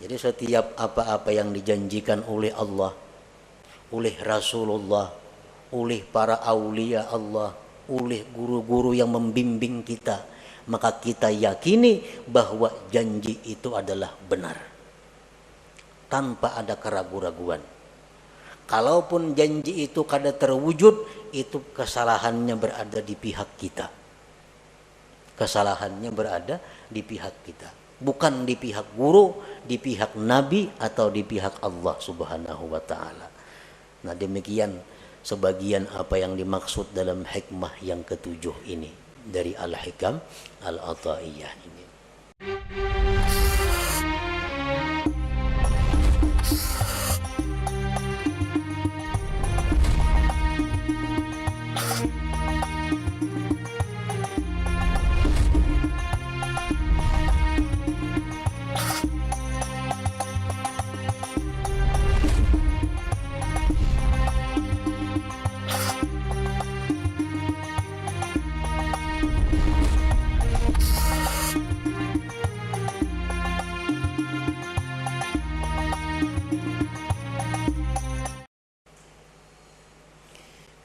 Jadi setiap apa-apa yang dijanjikan oleh Allah, oleh Rasulullah, oleh para aulia Allah, oleh guru-guru yang membimbing kita, maka kita yakini bahwa janji itu adalah benar, tanpa ada keraguan-raguan. Kalaupun janji itu kada terwujud, itu kesalahannya berada di pihak kita. Kesalahannya berada di pihak kita, bukan di pihak guru, di pihak Nabi, atau di pihak Allah Subhanahu wa ta'ala. Nah, demikian sebagian apa yang dimaksud dalam hikmah yang ketujuh ini dari Al-Hikam Al-Ata'iyah ini.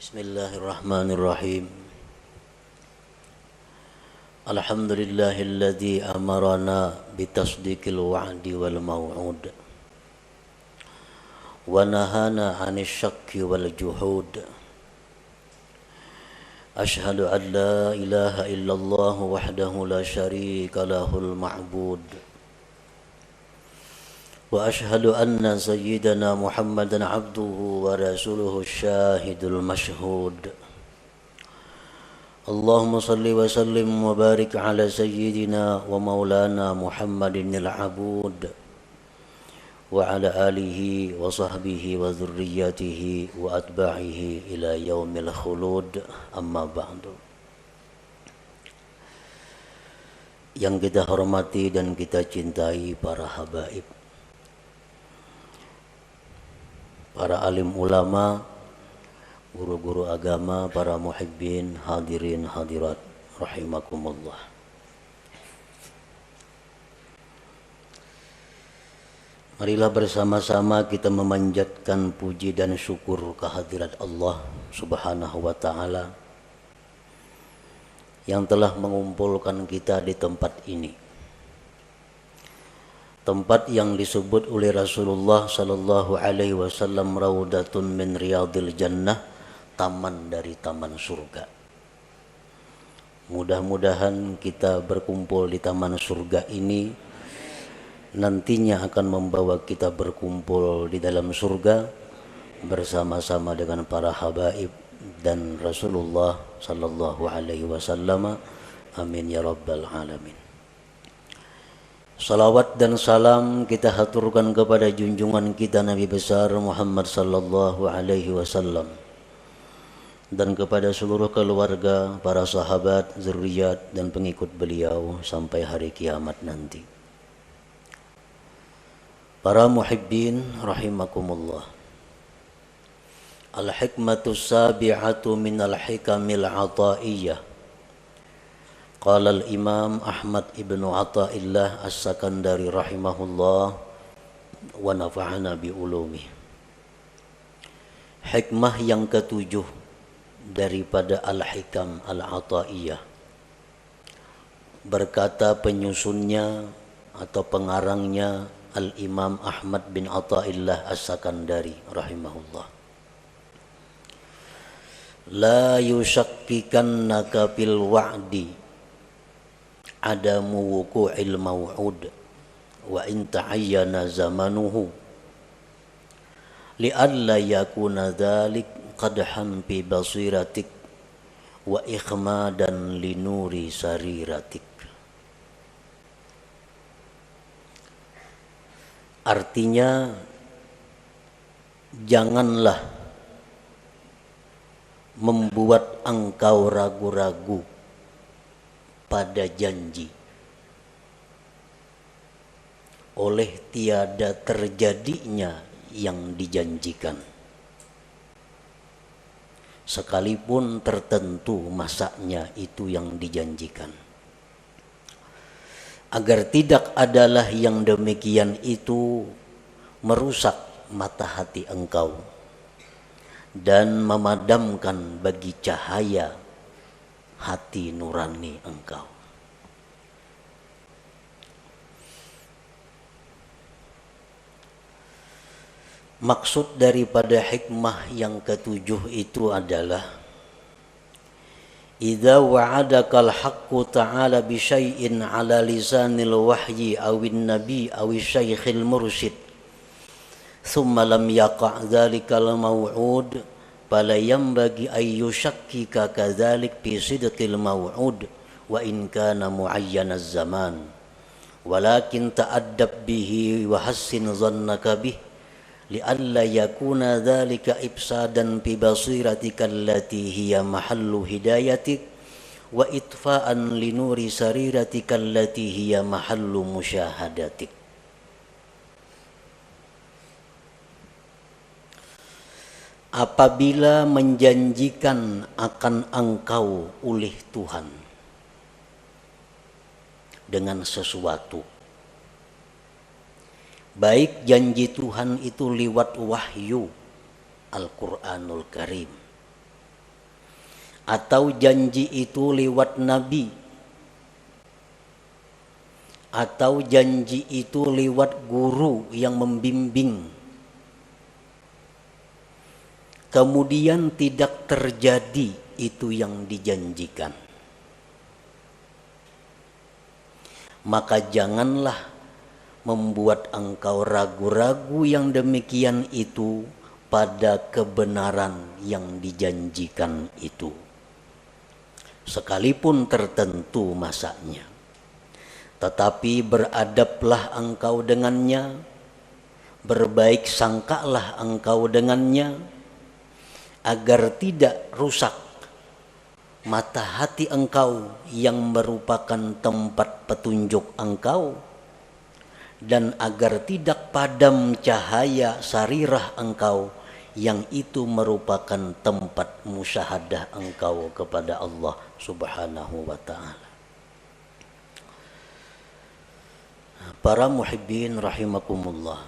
Bismillahirrahmanirrahim. Alhamdulillahilladzi amarana bitasdiqil wa'di wal maw'ud wa nahana 'anil syakki wal juhud. Ashhadu an la ilaha illallah wahdahu la syarika lahul ma'bud. وأشهد أن سيدنا محمدا عبده ورسوله الشاهد المشهود. اللهم صل وسلم وبارك على سيدنا ومولانا محمد العبود وعلى آله وصحبه وذريته وأتباعه إلى يوم الخلود. أما بعد. Yang kita hormati dan kita cintai para habaib, para alim ulama, guru-guru agama, para muhibbin, hadirin hadirat rahimakumullah. Marilah bersama-sama kita memanjatkan puji dan syukur kehadirat Allah Subhanahu wa ta'ala yang telah mengumpulkan kita di tempat ini. Tempat yang disebut oleh Rasulullah sallallahu alaihi wasallam raudatun min riyadil jannah, taman dari taman surga. Mudah-mudahan kita berkumpul di taman surga ini nantinya akan membawa kita berkumpul di dalam surga bersama-sama dengan para habaib dan Rasulullah sallallahu alaihi wasallam. Amin ya rabbal alamin. Salawat dan salam kita haturkan kepada junjungan kita Nabi besar Muhammad sallallahu alaihi wasallam dan kepada seluruh keluarga, para sahabat, zuriat dan pengikut beliau sampai hari kiamat nanti. Para muhibbin rahimakumullah. Al-hikmatus sabi'atu minal hikamil ata'iyah. Qala al-Imam Ahmad ibn Ata'illah As-Sakandari rahimahullah wa nafa'ana bi ulumi. Hikmah yang ketujuh daripada Al-Hikam Al-Ata'iyah. Berkata penyusunnya atau pengarangnya Al-Imam Ahmad bin Ata'illah As-Sakandari rahimahullah. La yushakkikannaka fil wa'di adamu wuqu'il maw'ud wa in ta'ayyana zamanuhu li'alla yakuna dhalik qadhan fi basiratik wa ikhmadan li nuri sariratik. Artinya, janganlah membuat engkau ragu-ragu pada janji oleh tiada terjadinya yang dijanjikan, sekalipun tertentu masanya itu yang dijanjikan. agar tidak adalah yang demikian itu merusak mata hati engkau dan memadamkan bagi cahaya hati nurani engkau. Maksud daripada hikmah yang ketujuh itu adalah idza wa'adakal haqqu ta'ala bi syai'in 'ala lisanil wahyi awin nabi awi syaikhil mursyid thumma lam yaqa' dzalikal maw'ud fala yanbaghi ay yushakkika kadzalik fi sidqil maw'ud wa in kana mu'ayyanaz zaman walakin ta'addab bihi wa hassin dhannaka bih li'alla yakuna dzalika ibsadan fi basiratika allati hiya mahallu hidayatik wa itfa'an li nuri sariratika allati hiya mahallu musyahadatik. Apabila menjanjikan akan engkau oleh Tuhan dengan sesuatu, baik janji Tuhan itu lewat wahyu Al-Quranul Karim, atau janji itu lewat Nabi, atau janji itu lewat guru yang membimbing, kemudian tidak terjadi itu yang dijanjikan, maka janganlah membuat engkau ragu-ragu yang demikian itu pada kebenaran yang dijanjikan itu, sekalipun tertentu masanya. Tetapi beradablah engkau dengannya, berbaik sangkalah engkau dengannya, agar tidak rusak mata hati engkau yang merupakan tempat petunjuk engkau, dan agar tidak padam cahaya sarirah engkau yang itu merupakan tempat musyahadah engkau kepada Allah Subhanahu wa ta'ala. Para muhibbin rahimakumullah,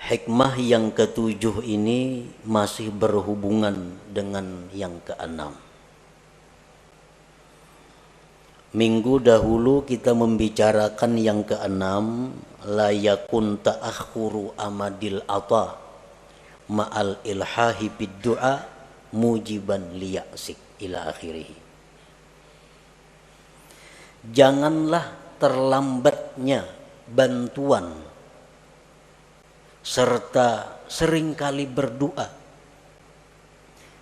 hikmah yang ketujuh ini masih berhubungan dengan yang keenam. Minggu dahulu kita membicarakan yang keenam, la yakun ta'akhuru amadil ata ma'al ilhahi bid du'a mujiban liya'sik ila akhirih. Janganlah terlambatnya bantuan serta seringkali berdoa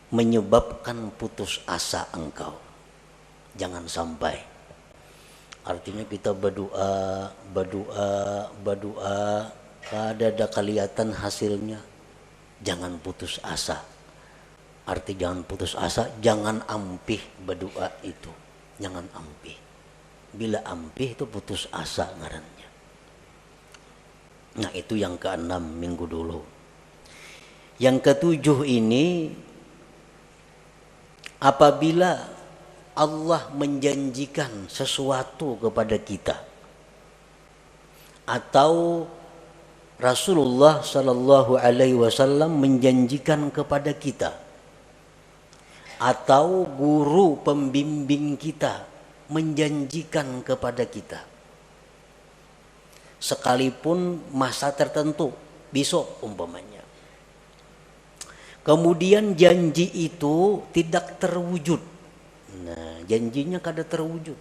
menyebabkan putus asa engkau. Jangan sampai. Artinya kita berdoa, ada kelihatan hasilnya, jangan putus asa. Arti jangan putus asa, jangan ampih berdoa itu, jangan ampih. Bila ampih itu putus asa ngarannya. Nah itu yang keenam minggu dulu. Yang ketujuh ini, apabila Allah menjanjikan sesuatu kepada kita, atau Rasulullah Sallallahu Alaihi Wasallam menjanjikan kepada kita, atau guru pembimbing kita menjanjikan kepada kita, sekalipun masa tertentu, besok umpamanya, kemudian janji itu tidak terwujud. Nah, janjinya kada terwujud.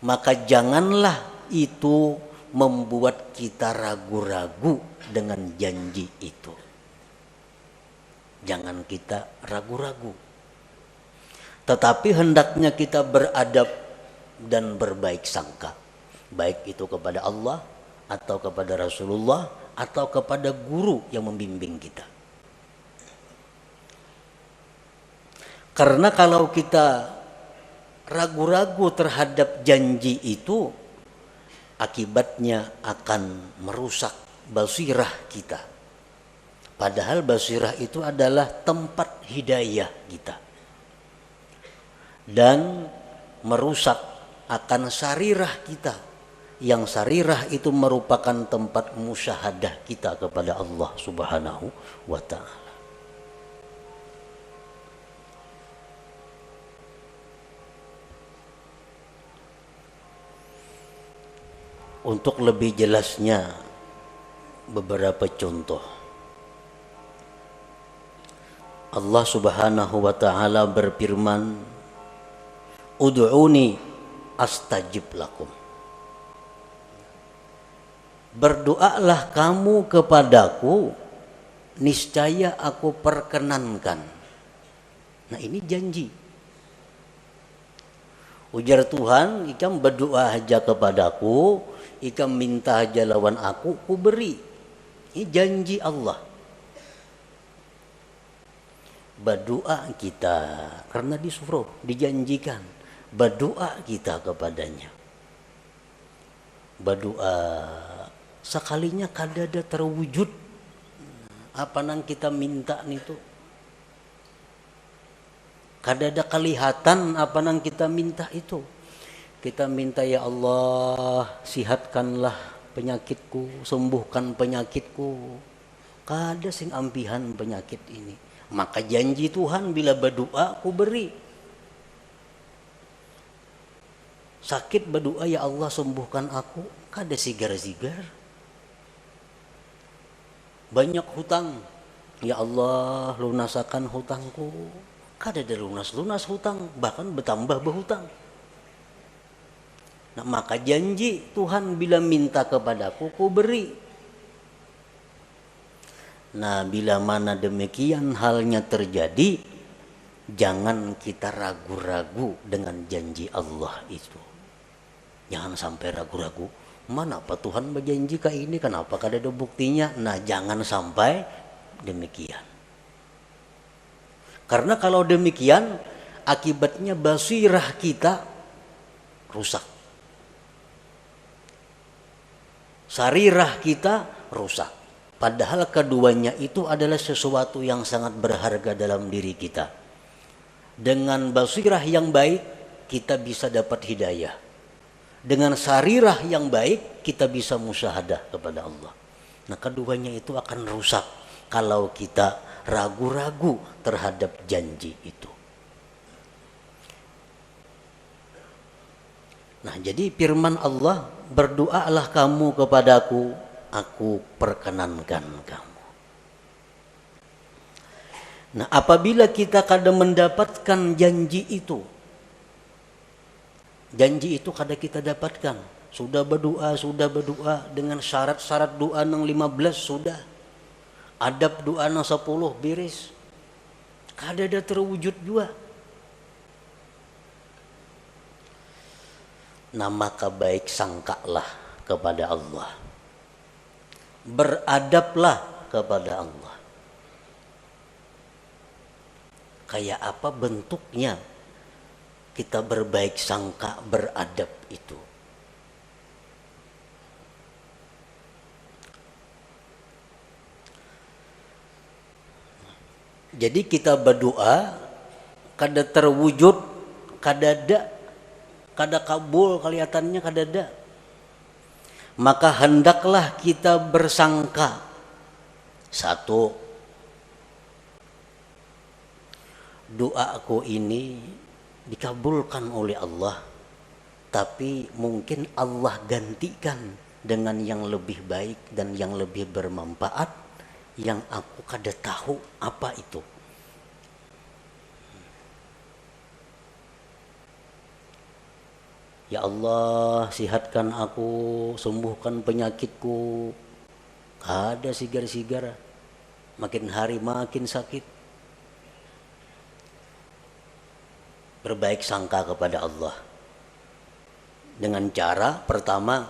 Maka janganlah itu membuat kita ragu-ragu dengan janji itu. Jangan kita ragu-ragu. Tetapi hendaknya kita beradab dan berbaik sangka. Baik itu kepada Allah, atau kepada Rasulullah, atau kepada guru yang membimbing kita. Karena kalau kita ragu-ragu terhadap janji itu, akibatnya akan merusak basirah kita. Padahal basirah itu adalah tempat hidayah kita. Dan merusak akan sarirah kita, yang sarirah itu merupakan tempat musyahadah kita kepada Allah Subhanahu wa ta'ala. Untuk lebih jelasnya beberapa contoh. Allah Subhanahu wa ta'ala berfirman, ud'uni astajib lakum. Berdoalah kamu kepadaku, niscaya aku perkenankan. Nah, ini janji. Ujar Tuhan, ikam berdoa aja kepadaku, ikam minta aja lawan aku beri. Ini janji Allah. Berdoa kita, karena disuruh, dijanjikan, berdoa kita kepadanya. Berdoa sekalinya kadada terwujud apa nang kita minta itu. Kadada kelihatan apa nang kita minta itu. Kita minta, ya Allah, sihatkanlah penyakitku, sembuhkan penyakitku. Kada sing ampihan penyakit ini. Maka janji Tuhan, bila berdoa ku beri. Sakit berdoa, ya Allah sembuhkan aku, kada sigar-sigar. Banyak hutang, ya Allah lunasakan hutangku, kada ada lunas-lunas hutang, bahkan bertambah berhutang. Nah, maka janji Tuhan, bila minta kepadaku ku beri. Nah, bila mana demikian halnya terjadi, jangan kita ragu-ragu dengan janji Allah itu. Jangan sampai ragu-ragu, mana apa Tuhan berjanji kayak ini, kenapa kada ada buktinya. Nah, jangan sampai demikian. Karena kalau demikian, akibatnya basirah kita rusak, sarirah kita rusak. Padahal keduanya itu adalah sesuatu yang sangat berharga dalam diri kita. Dengan basirah yang baik, kita bisa dapat hidayah. Dengan sarirah yang baik, kita bisa musyahadah kepada Allah. Nah, keduanya itu akan rusak kalau kita ragu-ragu terhadap janji itu. Nah, jadi firman Allah, berdoalah kamu kepadaku, aku perkenankan kamu. Nah, apabila kita kadang mendapatkan janji itu kada kita dapatkan. Sudah berdoa dengan syarat-syarat doa nang 15 sudah. Adab doa nang 10 beres. Kada ada terwujud juga. Nah, maka baik sangkalah kepada Allah. Beradablah kepada Allah. Kayak apa bentuknya kita berbaik sangka, beradab itu? Jadi kita berdoa kada terwujud, kada kabul kelihatannya, kada ada. Maka hendaklah kita bersangka, satu, doaku ini dikabulkan oleh Allah, tapi mungkin Allah gantikan dengan yang lebih baik dan yang lebih bermanfaat yang aku kada tahu apa itu. Ya Allah, sihatkan aku, sembuhkan penyakitku. Kada sigar-sigar, makin hari makin sakit. Berbaik sangka kepada Allah dengan cara pertama,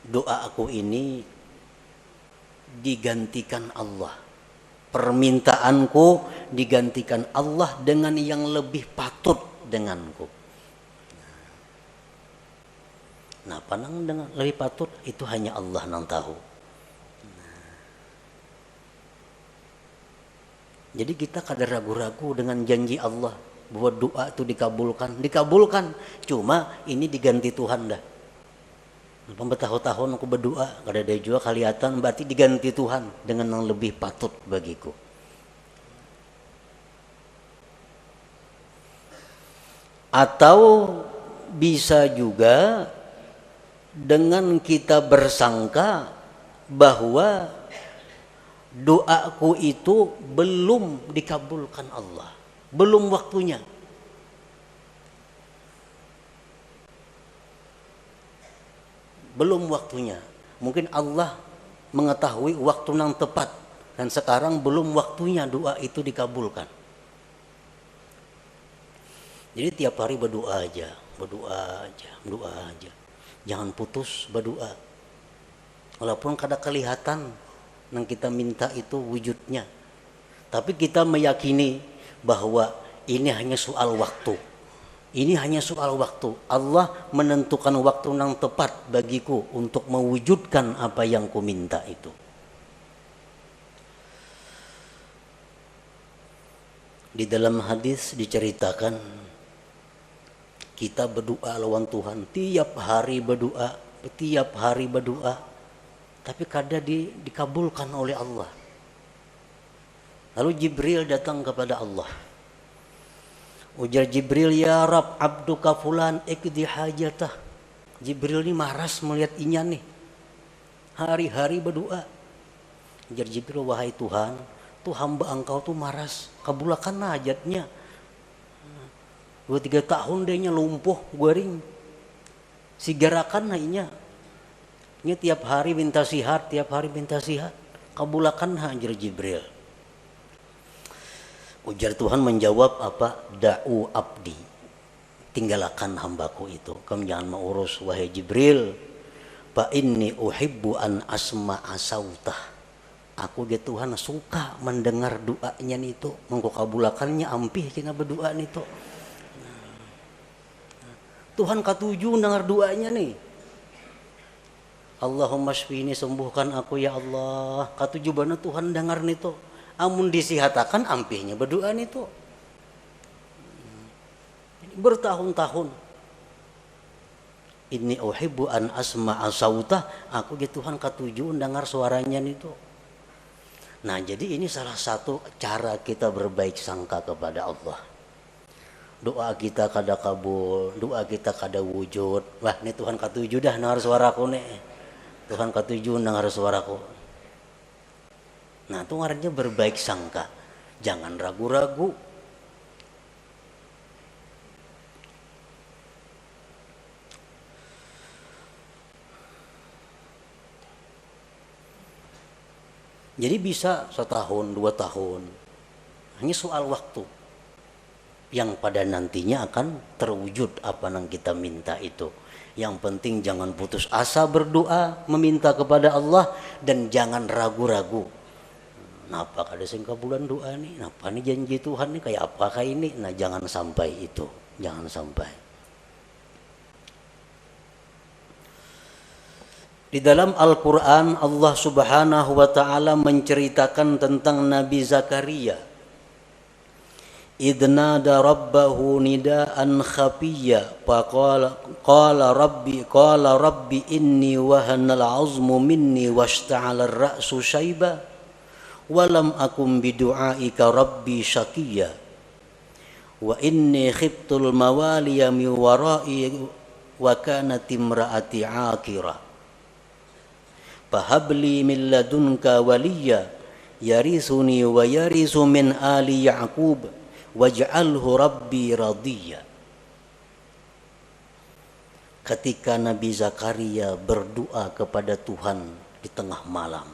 doa aku ini digantikan Allah, permintaanku digantikan Allah dengan yang lebih patut denganku. Nah, panang dengan lebih patut itu hanya Allah yang tahu. Jadi kita kada ragu-ragu dengan janji Allah. bahwa doa itu dikabulkan. Cuma ini diganti Tuhan dah. Bertahun-tahun aku berdoa, kada ada juga kelihatan, berarti diganti Tuhan dengan yang lebih patut bagiku. Atau bisa juga dengan kita bersangka bahwa doaku itu belum dikabulkan Allah, belum waktunya. Belum waktunya. Mungkin Allah mengetahui waktu yang tepat dan sekarang belum waktunya doa itu dikabulkan. Jadi tiap hari berdoa aja. Jangan putus berdoa. Walaupun kada kelihatan yang kita minta itu wujudnya, tapi kita meyakini bahwa ini hanya soal waktu. Ini hanya soal waktu. Allah menentukan waktu yang tepat bagiku untuk mewujudkan apa yang ku minta itu. Di dalam hadis diceritakan kita berdoa lawan Tuhan, tiap hari berdoa, tapi kadang dikabulkan oleh Allah. Lalu Jibril datang kepada Allah. Ujar Jibril, ya Rab, abduka fulan ikdi hajatah. Jibril ini maras melihat inya nih, hari-hari berdoa. Ujar Jibril, wahai Tuhan, tuh hamba engkau tuh maras, kabulkan hajatnya. 2-3 tahun dia lumpuh, guring. Sigarakan inya. Nya tiap hari minta sihat, kabulkan ujar Jibril. Ujar Tuhan menjawab apa? Da'u abdi, tinggalkan hambaku itu. Kamu jangan mengurus wahai Jibril. Fa inni uhibbu an asma'a sautah. Aku ge Tuhan suka mendengar doanya itu. Mengko kabulakannya ampih cina berdoa itu. Tuhan katuju dengar doanya nih. Allahumma shfini, sembuhkan aku ya Allah. Katuju bana Tuhan dengar nih tuh. Amun disihatakan ampihnya berdoa itu bertahun-tahun. Inni uhibbu an asma'a sautah, aku gitu Tuhan katuju dengar suaranya itu. Nah, jadi ini salah satu cara kita berbaik sangka kepada Allah. Doa kita kada kabul, doa kita kada wujud. Wah, ini Tuhan katuju dah dengar suaraku nih. Tuhan katuju dengar suaraku. Nah, itu artinya berbaik sangka. Jangan ragu-ragu. Jadi bisa 1 tahun, 2 tahun. Hanya soal waktu. Yang pada nantinya akan terwujud apa yang kita minta itu. Yang penting jangan putus asa berdoa, meminta kepada Allah, dan jangan ragu-ragu. Napa kada sing kabulan doa nih? Napa nih janji Tuhan nih kayak apakah ini? Nah, jangan sampai itu, jangan sampai. Di dalam Al-Qur'an Allah Subhanahu wa taala menceritakan tentang Nabi Zakaria. Idnada rabbahu nidaan khafiyya qala rabbi inni wahana al-'azmu minni washta'ala ar-ra'su shayba walam akum bidu'aika rabbi syaqiyya wa inni khiftul mawaliya mi wara'i wa kanat imra'ati 'aqira fahabli min ladunka waliyya yarisuni wa yarisu min ali ya'qub waj'alhu rabbi radiyya. Ketika Nabi Zakaria berdoa kepada Tuhan di tengah malam,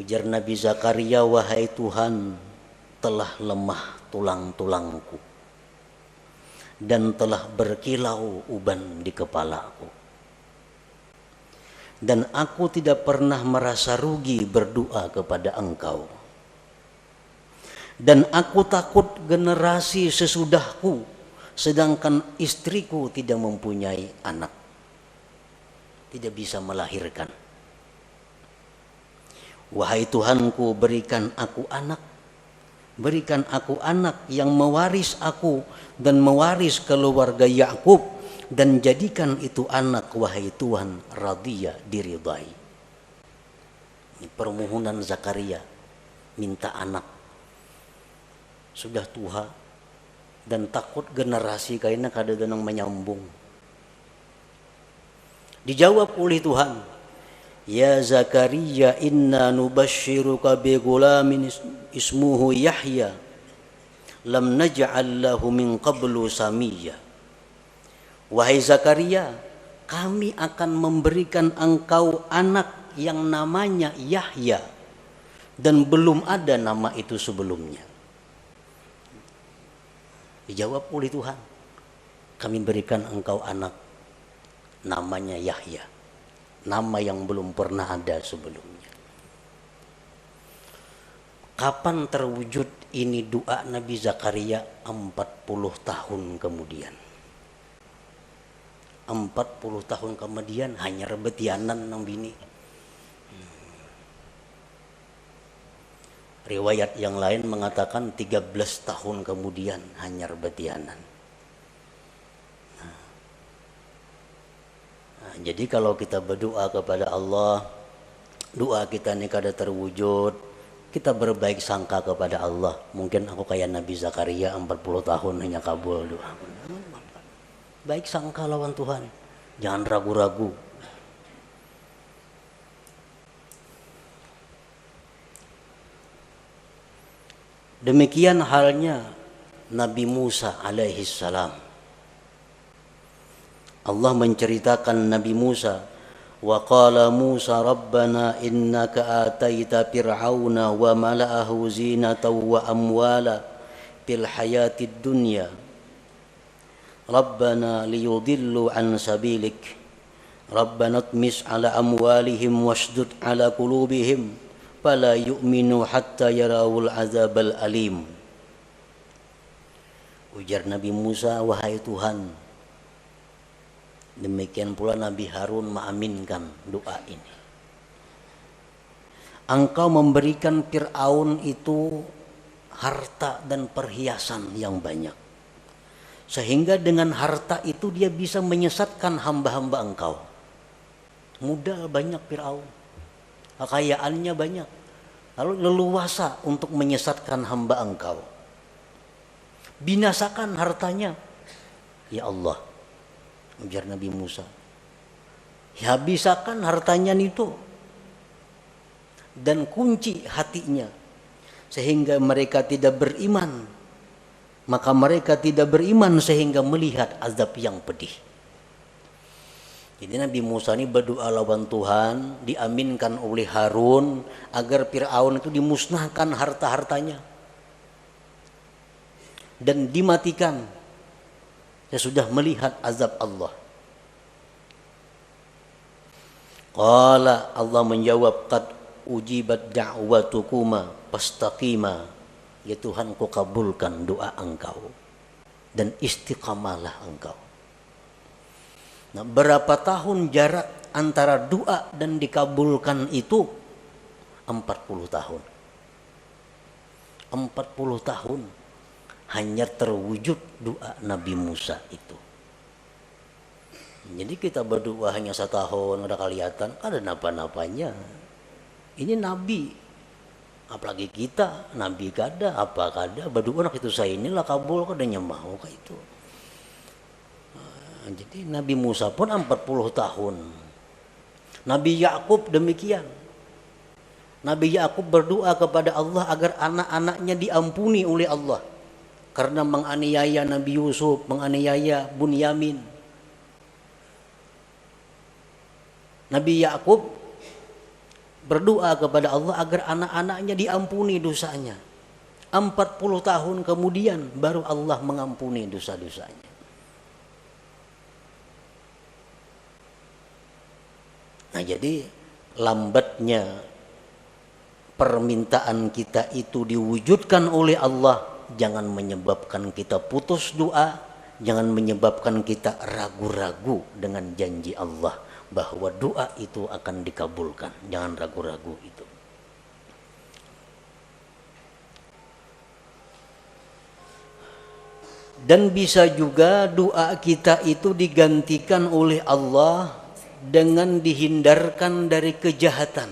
ujar Nabi Zakaria, wahai Tuhan, telah lemah tulang-tulangku dan telah berkilau uban di kepalaku. Dan aku tidak pernah merasa rugi berdoa kepada Engkau. Dan aku takut generasi sesudahku, sedangkan istriku tidak mempunyai anak, tidak bisa melahirkan. Wahai Tuhanku, berikan aku anak berikan aku anak yang mewaris aku dan mewaris keluarga Yakub, dan jadikan itu anak wahai Tuhan radhiya, diridai. Ini permohonan Zakaria, minta anak. Sudah tua dan takut generasi kayaknya kada denang menyambung. Dijawab oleh Tuhan, ya Zakaria, inna nubashiruka bi gulamin ismuhu Yahya lam naj'al lahu min qablu samiyya. Wahai Zakaria, kami akan memberikan engkau anak yang namanya Yahya, dan belum ada nama itu sebelumnya. Dijawab oleh Tuhan, kami berikan engkau anak namanya Yahya, nama yang belum pernah ada sebelumnya. Kapan terwujud ini doa Nabi Zakaria? 40 tahun kemudian. 40 tahun kemudian hanya rebetianan nang bini. Riwayat yang lain mengatakan 13 tahun kemudian hanya rebetianan. Jadi kalau kita berdoa kepada Allah, doa kita ini kada terwujud, kita berbaik sangka kepada Allah. Mungkin aku kayak Nabi Zakaria 40 tahun hanya kabul doa. Baik sangka lawan Tuhan, jangan ragu-ragu. Demikian halnya Nabi Musa alaihi salam. Allah menceritakan Nabi Musa, wa qala Musa rabbana innaka ataita fir'auna wa mala'ahu zinatan wa amwala fil hayatid dunya rabbana liyudillu an sabilik rabbana tmis ala amwalihim wasdud ala qulubihim fala yu'minu hatta yarawul azabal alim. Ujar Nabi Musa, wahai Tuhan. Demikian pula Nabi Harun mengaminkan doa ini. Engkau memberikan Fir'aun itu harta dan perhiasan yang banyak, sehingga dengan harta itu dia bisa menyesatkan hamba-hamba engkau. Modal banyak Fir'aun, kekayaannya banyak, lalu leluasa untuk menyesatkan hamba engkau. Binasakan hartanya, ya Allah. Ujar Nabi Musa, ya bisakan hartanya itu dan kunci hatinya sehingga mereka tidak beriman, maka mereka tidak beriman sehingga melihat azab yang pedih. Jadi Nabi Musa ini berdoa lawan Tuhan, diaminkan oleh Harun agar Fir'aun itu dimusnahkan harta-hartanya dan dimatikan. Dia sudah melihat azab Allah. Qala, Allah menjawab, qad ujibat da'watukuma fastaqima. Ya Tuhan, ku kabulkan doa engkau dan istiqamalah engkau. Nah, berapa tahun jarak antara doa dan dikabulkan itu? 40 tahun. 40 tahun hanya terwujud doa Nabi Musa itu. Jadi kita berdoa hanya 1 tahun, ada kelihatan, ada napa-napanya. Ini Nabi, apalagi kita, Nabi kada, apa kada, berdoa nak itu saya inilah kabul, kadanya mau kayak itu. Jadi Nabi Musa pun 40 tahun. Nabi Yakub demikian. Nabi Yakub berdoa kepada Allah agar anak-anaknya diampuni oleh Allah karena menganiaya Nabi Yusuf, menganiaya Bunyamin. Nabi Yakub berdoa kepada Allah agar anak-anaknya diampuni dosanya. 40 tahun kemudian baru Allah mengampuni dosa-dosanya. Nah, jadi lambatnya permintaan kita itu diwujudkan oleh Allah jangan menyebabkan kita putus doa, jangan menyebabkan kita ragu-ragu dengan janji Allah bahwa doa itu akan dikabulkan. Jangan ragu-ragu itu. Dan bisa juga doa kita itu digantikan oleh Allah dengan dihindarkan dari kejahatan.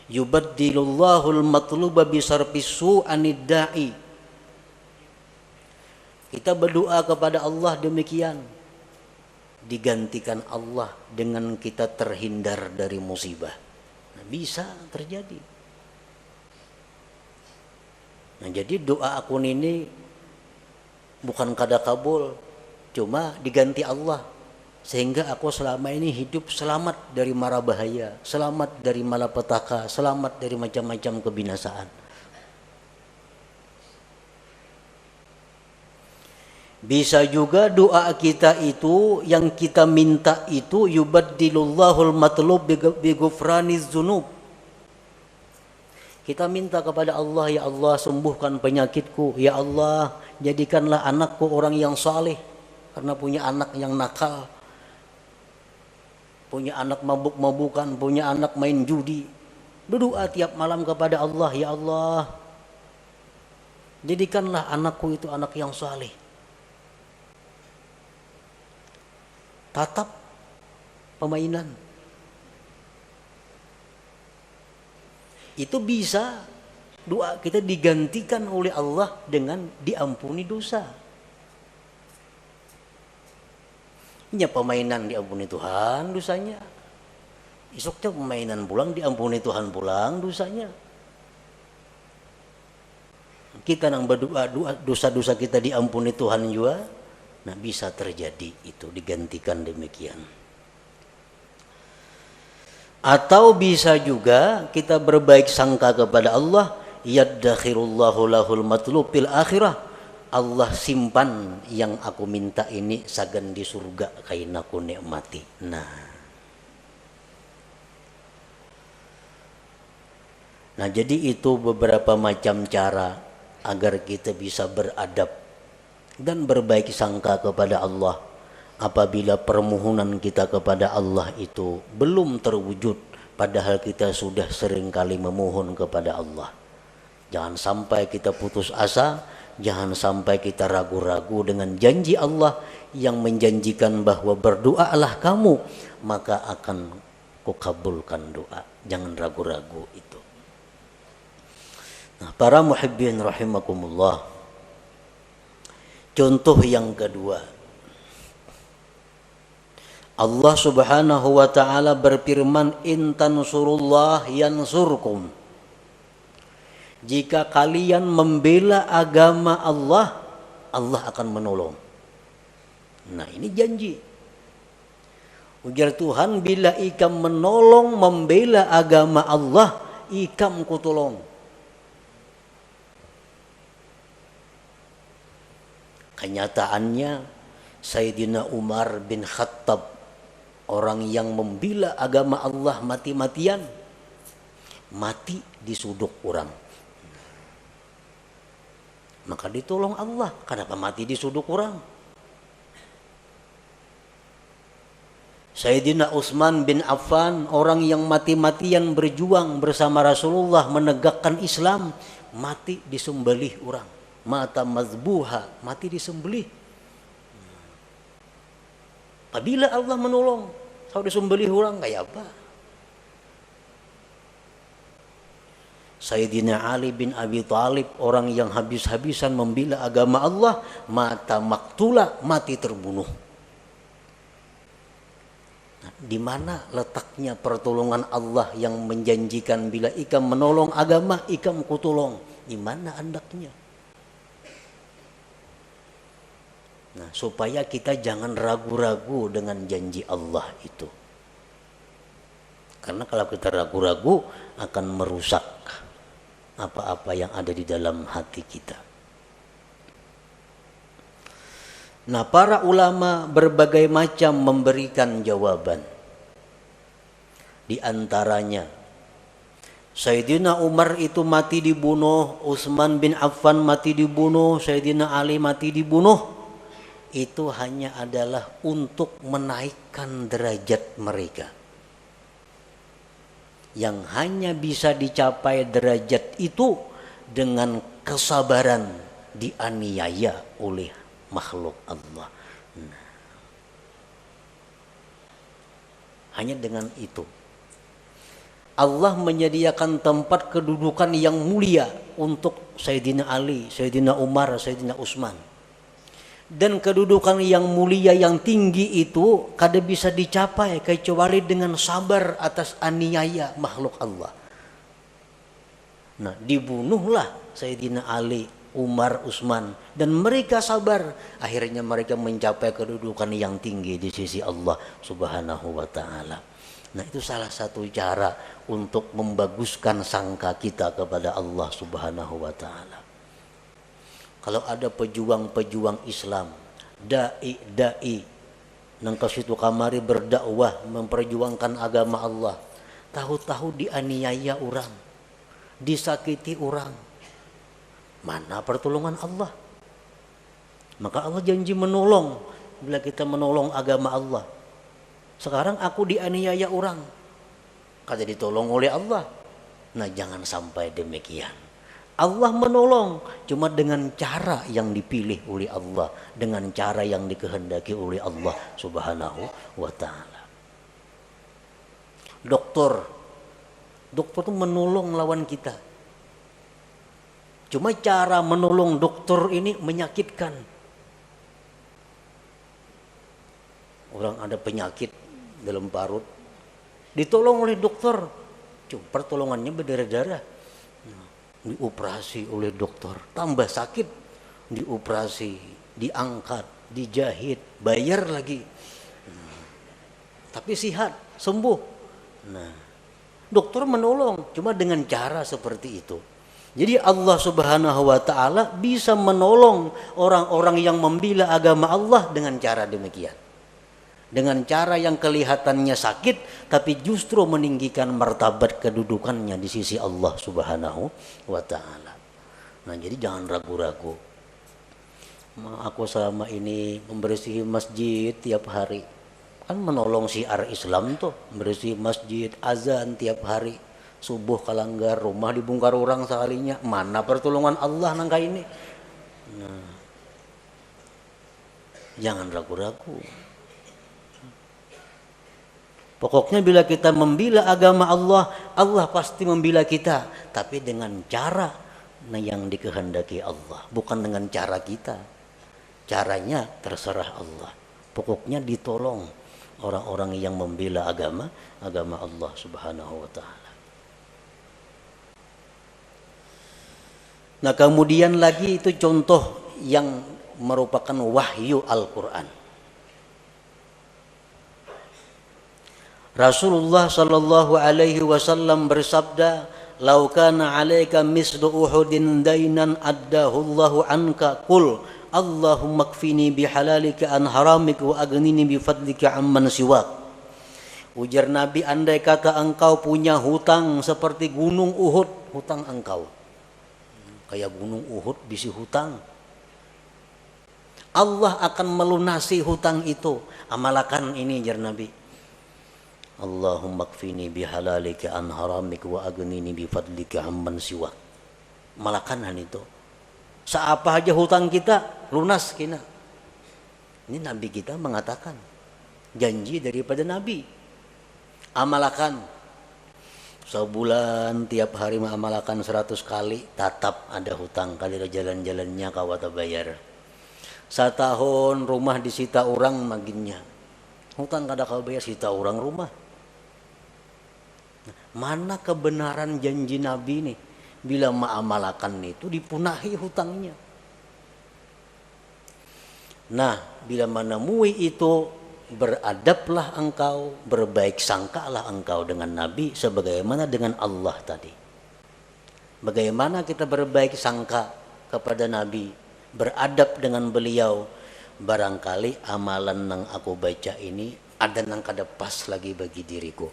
Yubaddilullahu al-matluba bisarfis su'anid da'i. Kita berdoa kepada Allah demikian, digantikan Allah dengan kita terhindar dari musibah. Nah, bisa terjadi. Nah, jadi doa akun ini bukan kada kabul, cuma diganti Allah, sehingga aku selama ini hidup selamat dari mara bahaya, selamat dari malapetaka, selamat dari macam-macam kebinasaan. Bisa juga doa kita itu yang kita minta itu yubaddilullahu al-matlub bi ghufraniz dzunub. Kita minta kepada Allah, ya Allah sembuhkan penyakitku, ya Allah jadikanlah anakku orang yang saleh, karena punya anak yang nakal, punya anak mabuk-mabukan, punya anak main judi. Berdoa tiap malam kepada Allah, ya Allah jadikanlah anakku itu anak yang saleh. Tatap pemainan itu bisa doa kita digantikan oleh Allah dengan diampuni dosa. Nya pemainan diampuni Tuhan dosanya, esoknya pemainan pulang diampuni Tuhan pulang dosanya. Kita nang berdoa dosa-dosa kita diampuni Tuhan juga. Nah, bisa terjadi itu digantikan demikian. Atau bisa juga kita berbaik sangka kepada Allah, yaddakhirullahu lahul matlub fil akhirah. Allah simpan yang aku minta ini sagan di surga kain aku nikmati. Nah, jadi itu beberapa macam cara agar kita bisa beradab dan berbaik sangka kepada Allah apabila permohonan kita kepada Allah itu belum terwujud, padahal kita sudah sering kali memohon kepada Allah. Jangan sampai kita putus asa, jangan sampai kita ragu-ragu dengan janji Allah yang menjanjikan bahwa berdoalah kamu maka akan kukabulkan doa. Jangan ragu-ragu itu. Nah, para muhibbin rahimakumullah, contoh yang kedua, Allah Subhanahu wa ta'ala berfirman, in tansurullah yansurkum. Jika kalian membela agama Allah, Allah akan menolong. Nah, ini janji. Ujar Tuhan, bila ikam menolong membela agama Allah, ikam kutolong. Kenyataannya Sayyidina Umar bin Khattab, orang yang membela agama Allah mati-matian, mati di suduk orang. Maka ditolong Allah. Kenapa mati di suduk orang? Sayyidina Utsman bin Affan, orang yang mati-matian berjuang bersama Rasulullah menegakkan Islam, mati disembelih orang. Mata mazbuha, mati disembelih. Apabila Allah menolong, kalau disembelih orang kayak apa? Sayyidina Ali bin Abi Thalib, orang yang habis-habisan membela agama Allah, mata maktula, mati terbunuh. Nah, di mana letaknya pertolongan Allah yang menjanjikan bila ikam menolong agama, ikam kutolong? Di mana andaknya? Nah, supaya kita jangan ragu-ragu dengan janji Allah itu. Karena kalau kita ragu-ragu akan merusak apa-apa yang ada di dalam hati kita. Nah, para ulama berbagai macam memberikan jawaban. Di antaranya, Sayyidina Umar itu mati dibunuh, Utsman bin Affan mati dibunuh, Sayyidina Ali mati dibunuh. Itu hanya adalah untuk menaikkan derajat mereka. Yang hanya bisa dicapai derajat itu dengan kesabaran dianiaya oleh makhluk Allah. Nah, hanya dengan itu Allah menyediakan tempat kedudukan yang mulia untuk Sayyidina Ali, Sayyidina Umar, Sayyidina Utsman. Dan kedudukan yang mulia yang tinggi itu kada bisa dicapai kecuali dengan sabar atas aniaya makhluk Allah. Nah, dibunuhlah Sayyidina Ali, Umar, Utsman, dan mereka sabar. Akhirnya mereka mencapai kedudukan yang tinggi di sisi Allah Subhanahu wa taala. Nah, itu salah satu cara untuk membaguskan sangka kita kepada Allah Subhanahu wa taala. Kalau ada pejuang-pejuang Islam, dai nang ke situ kamari berdakwah memperjuangkan agama Allah, tahu-tahu dianiaya orang, disakiti orang, mana pertolongan Allah? Maka Allah janji menolong bila kita menolong agama Allah. Sekarang aku dianiaya orang, kata ditolong oleh Allah. Nah, jangan sampai demikian. Allah menolong cuma dengan cara yang dipilih oleh Allah, dengan cara yang dikehendaki oleh Allah Subhanahu wa taala. Dokter itu menolong lawan kita. Cuma cara menolong dokter ini menyakitkan. Orang ada penyakit dalam parut, ditolong oleh dokter, cuma pertolongannya berdarah-darah. Dioperasi oleh dokter, tambah sakit, dioperasi, diangkat, dijahit, bayar lagi, tapi sihat, sembuh. Nah, dokter menolong cuma dengan cara seperti itu. Jadi Allah Subhanahu wa taala bisa menolong orang-orang yang membela agama Allah dengan cara demikian. Dengan cara yang kelihatannya sakit tapi justru meninggikan martabat kedudukannya di sisi Allah Subhanahu wa taala. Nah, jadi jangan ragu-ragu. Aku selama ini membersihi masjid tiap hari, kan menolong syiar Islam tuh, membersihi masjid, azan tiap hari, subuh kalanggar, rumah dibongkar orang sekalinya, mana pertolongan Allah nangka ini? Nah, jangan ragu-ragu. Pokoknya bila kita membela agama Allah, Allah pasti membela kita, tapi dengan cara yang dikehendaki Allah, bukan dengan cara kita. Caranya terserah Allah. Pokoknya ditolong orang-orang yang membela agama Allah Subhanahu wa taala. Nah, kemudian lagi itu contoh yang merupakan wahyu Al-Qur'an. Rasulullah sallallahu alaihi wasallam bersabda, "Lau kana 'alaika mislu Uhudin dainan addahu Allahu anka, qul Allahumma kfini bihalalika an haramika wa aghnini bifadlika amman siwak." Ujar Nabi, andai kata engkau punya hutang seperti gunung Uhud, hutang engkau kayak gunung Uhud bisi hutang, Allah akan melunasi hutang itu. Amalkan ini, jar Nabi, Allahumma kfini bihalalika an haramika wa aghnini bifadlika amman siwak. Malakanan itu. Seapa aja hutang kita lunas kina. Ini Nabi kita mengatakan, janji daripada Nabi. Amalkan. Sebulan tiap hari mengamalkan 100 kali, tatap ada hutang kali jalan-jalannya kawata bayar. Setahun rumah disita orang maginnya. Hutang kada kau bayar, sita orang rumah. Mana kebenaran janji Nabi nih? Bila mengamalkan itu dipunahi hutangnya. Nah, bila menemui itu, beradablah engkau, berbaik sangkalah engkau dengan Nabi sebagaimana dengan Allah tadi. Bagaimana kita berbaik sangka kepada Nabi, beradab dengan beliau, barangkali amalan yang aku baca ini ada nang kada pas lagi bagi diriku.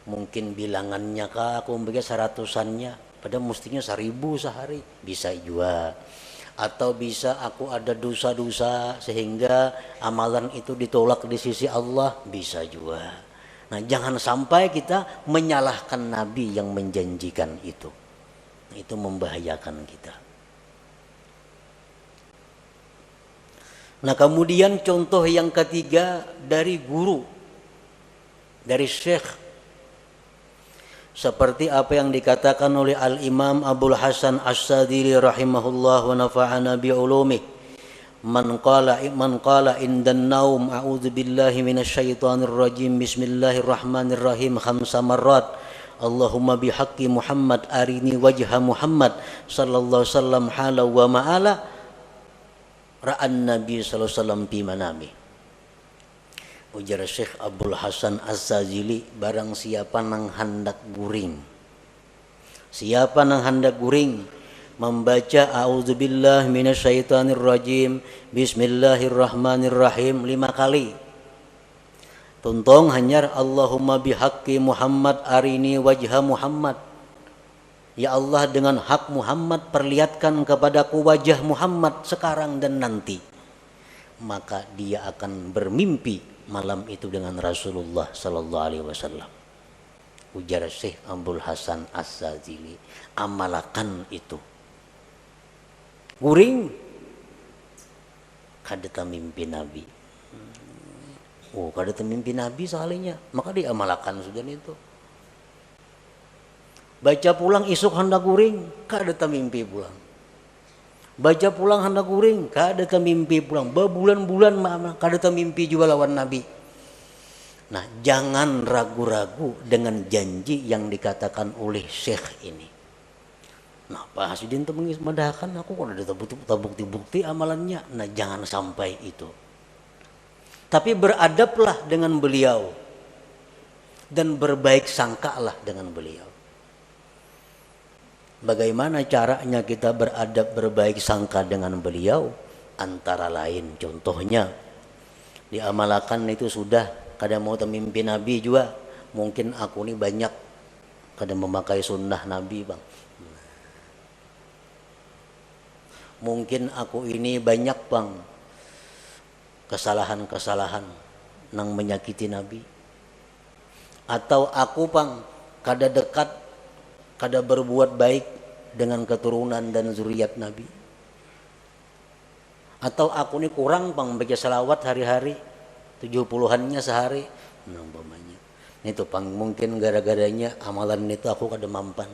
Mungkin bilangannya kah aku membaca 100-annya, padahal mestinya 1000 sehari, bisa juga. Atau bisa aku ada dosa-dosa sehingga amalan itu ditolak di sisi Allah, bisa juga. Nah, jangan sampai kita menyalahkan Nabi yang menjanjikan itu. Itu membahayakan kita. Nah kemudian contoh yang ketiga dari guru, dari syekh, seperti apa yang dikatakan oleh Al-Imam Abdul Hasan As-Sadili rahimahullah wa nafa'ana bi'ulumih. Man qala indan naum a'udzu billahi minasyaitonir rajim bismillahirrahmanirrahim khamsa marrat Allahumma bihaqqi Muhammad arini wajha Muhammad sallallahu alaihi wasallam hala wa ma'ala ra'an nabi sallallahu alaihi wasallam fi manami. Ujar Syekh Abdul Hasan Az-Zazili, barang siapa nang hendak guring, siapa nang hendak guring membaca a'udzubillah minasyaitonir rajim bismillahirrahmanirrahim 5 kali, tuntong hanyar Allahumma bihaqqi Muhammad arini wajha Muhammad, ya Allah dengan hak Muhammad perlihatkan kepadaku wajah Muhammad sekarang dan nanti, maka dia akan bermimpi malam itu dengan Rasulullah sallallahu alaihi wasallam. Ujar Syekh Abdul Hasan As-Sazili, amalakan itu. Guring kadeta mimpi Nabi. Oh, kadeta mimpi Nabi soalnya, maka diamalkan sudah itu. Baca pulang isuk hendak guring, kadeta mimpi pulang. Baca pulang hendak guring, kadeta mimpi pulang. Berbulan-bulan kadeta mimpi juga lawan Nabi. Nah, jangan ragu-ragu dengan janji yang dikatakan oleh Syekh ini. Nah, Pak Hasidin itu mendahkan aku kalau ada bukti-bukti amalannya. Nah, jangan sampai itu. Tapi beradablah dengan beliau dan berbaik sangkalah dengan beliau. Bagaimana caranya kita beradab berbaik sangka dengan beliau? Antara lain contohnya diamalkan itu sudah kada mau mimpi Nabi juga. Mungkin aku ini banyak kada memakai sunnah Nabi bang. Mungkin aku ini banyak bang kesalahan-kesalahan nang menyakiti Nabi. Atau aku bang kada dekat, kada berbuat baik dengan keturunan dan zuriat Nabi. Atau aku ini kurang bang baca salawat hari-hari 70-annya sehari. Nah umpamanya itu pang mungkin gara-garanya amalan itu aku kada mampan.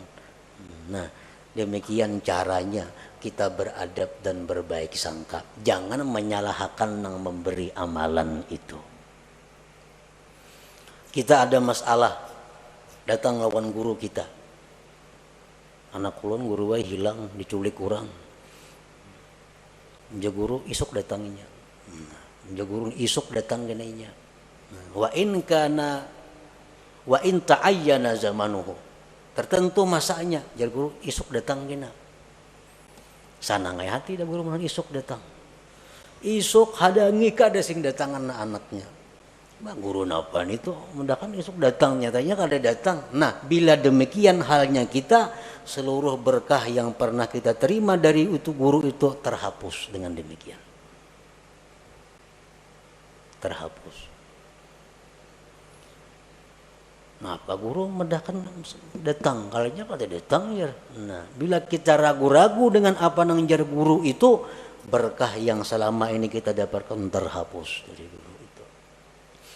Nah demikian caranya kita beradab dan berbaik sangka. Jangan menyalahkan yang memberi amalan itu. Kita ada masalah, datang lawan guru kita. Anak kulon guru wae hilang, diculik orang. Menja guru isuk datanginya. Menja guru isuk datang genainya. Wa in ta'ayyana zamanuhu. Tertentu masanya, jar guru isuk datang gena. Sana ngai hati dah guru mun isuk datang. Isuk hadangi kada sing datangan anaknya. Bang guru napan itu mendakan isuk datang, nyatanya kada datang. Nah bila demikian halnya kita, seluruh berkah yang pernah kita terima dari itu guru itu terhapus dengan demikian. Terhapus. Nah Pak Guru mendakan datang, kalanya kada datang ya. Nah bila kita ragu-ragu dengan apa nang jar guru itu, berkah yang selama ini kita dapatkan terhapus dari guru.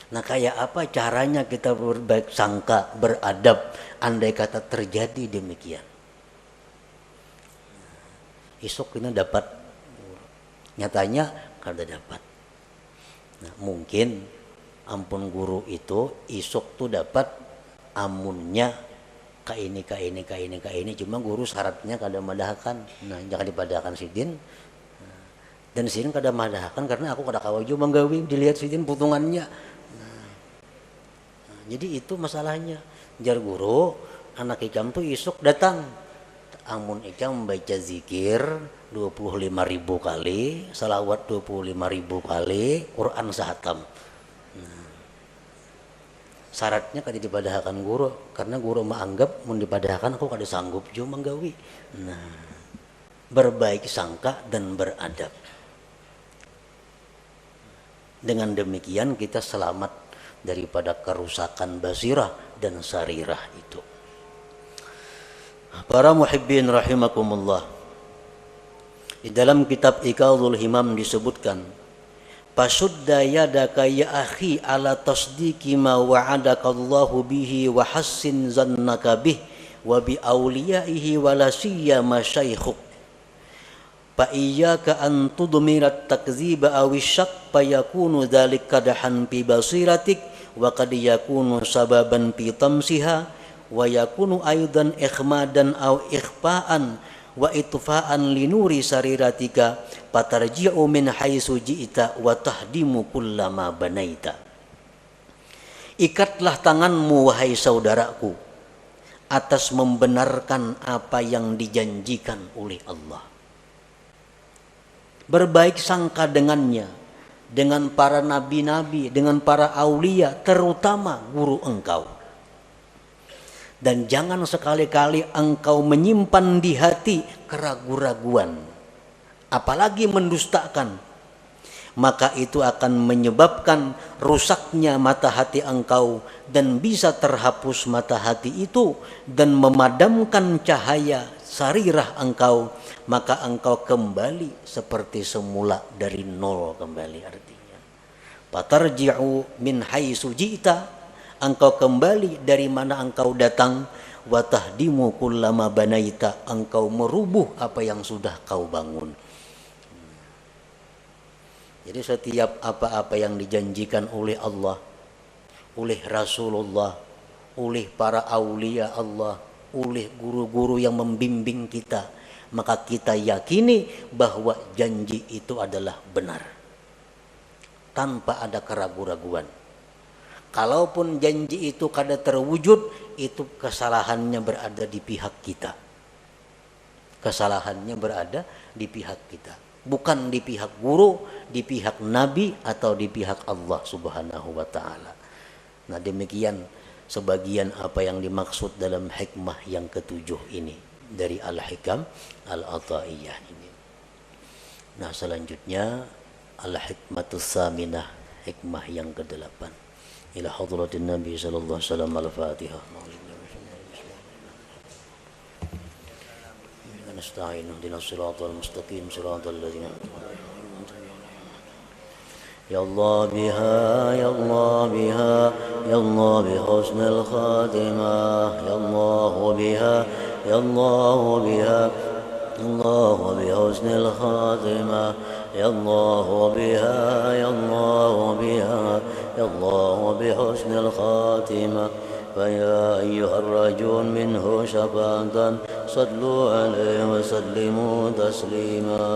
Nah kayak apa caranya kita berbaik sangka, beradab andai kata terjadi demikian. Isuk ini dapat, nyatanya kada dapat. Nah, mungkin ampun guru itu isuk tuh dapat amunnya ka ini cuma guru syaratnya kada madahkan. Nah jangan dipadahkan sidin. Dan sidin kada madahkan karena aku kada kawaju manggawi dilihat sidin putungannya. Jadi itu masalahnya. Jar guru, anak ikam tuh isuk datang. Amun ikam membaca zikir 25.000 kali, salawat 25.000 kali, Quran sahatam. Nah, syaratnya kada dipadahkan guru, karena guru menganggap mun dipadahkan aku kada sanggup jo manggawi. Nah, berbaik sangka dan beradab. Dengan demikian kita selamat daripada kerusakan basirah dan sarirah itu. Para muhibbin rahimakumullah, di dalam kitab Iqadhul Himam disebutkan Fasudda yadaka ya akhi ala tasdiki ma wa'adaka Allahu bihi wa hassin zannaka bih wa bi awliyaihi wa la siyama syaikhuk. Fa iyyaka an tudmirat takdziba aw syak fa yakunu dzalika kadahan fi basiratik wa qad yakunu sababan fi tamsiha wa yakunu aidan ikhmadan aw ikhfa'an wa itfa'an linuri sariratika patarji'u min haitsu ji'ta wa tahdimu kullama banaita. Ikatlah tanganmu wahai saudaraku atas membenarkan apa yang dijanjikan oleh Allah. Berbaik sangka dengannya, dengan para nabi-nabi, dengan para aulia, terutama guru engkau. Dan jangan sekali-kali engkau menyimpan di hati keraguan-raguan, apalagi mendustakan, maka itu akan menyebabkan rusaknya mata hati engkau dan bisa terhapus mata hati itu dan memadamkan cahaya sarirah engkau, maka engkau kembali seperti semula dari nol kembali. Artinya patarji'u min haitsu ji'ta, engkau kembali dari mana engkau datang, wa tahdimu kullama banaita, engkau merubuh apa yang sudah kau bangun. Jadi setiap apa-apa yang dijanjikan oleh Allah, oleh Rasulullah, oleh para aulia Allah, oleh guru-guru yang membimbing kita, maka kita yakini bahwa janji itu adalah benar tanpa ada keraguan-raguan. Kalaupun janji itu kada terwujud, itu kesalahannya berada di pihak kita. Kesalahannya berada di pihak kita, bukan di pihak guru, di pihak nabi atau di pihak Allah Subhanahu wa taala. Nah, demikian sebagian apa yang dimaksud dalam hikmah yang ketujuh ini dari Al-Hikam Al-Athaiyah ini. Nah, selanjutnya Al-Hikmatus Saminah, hikmah yang ke-8. Ila hadratin Nabi sallallahu alaihi wasallam. Al-Fatihah. Nasta'in ihdinas siratal mustaqim siratal ladzina ya Allah biha ya Allah biha ya Allah bi husnil khatimah ya Allah biha ya Allah biha Allah bi husnil khatimah ya Allah biha ya Allah biha ya Allah bi husnil khatimah. فيا أيها الراجون منه شفاعة صلوا عليه وسلموا تسليما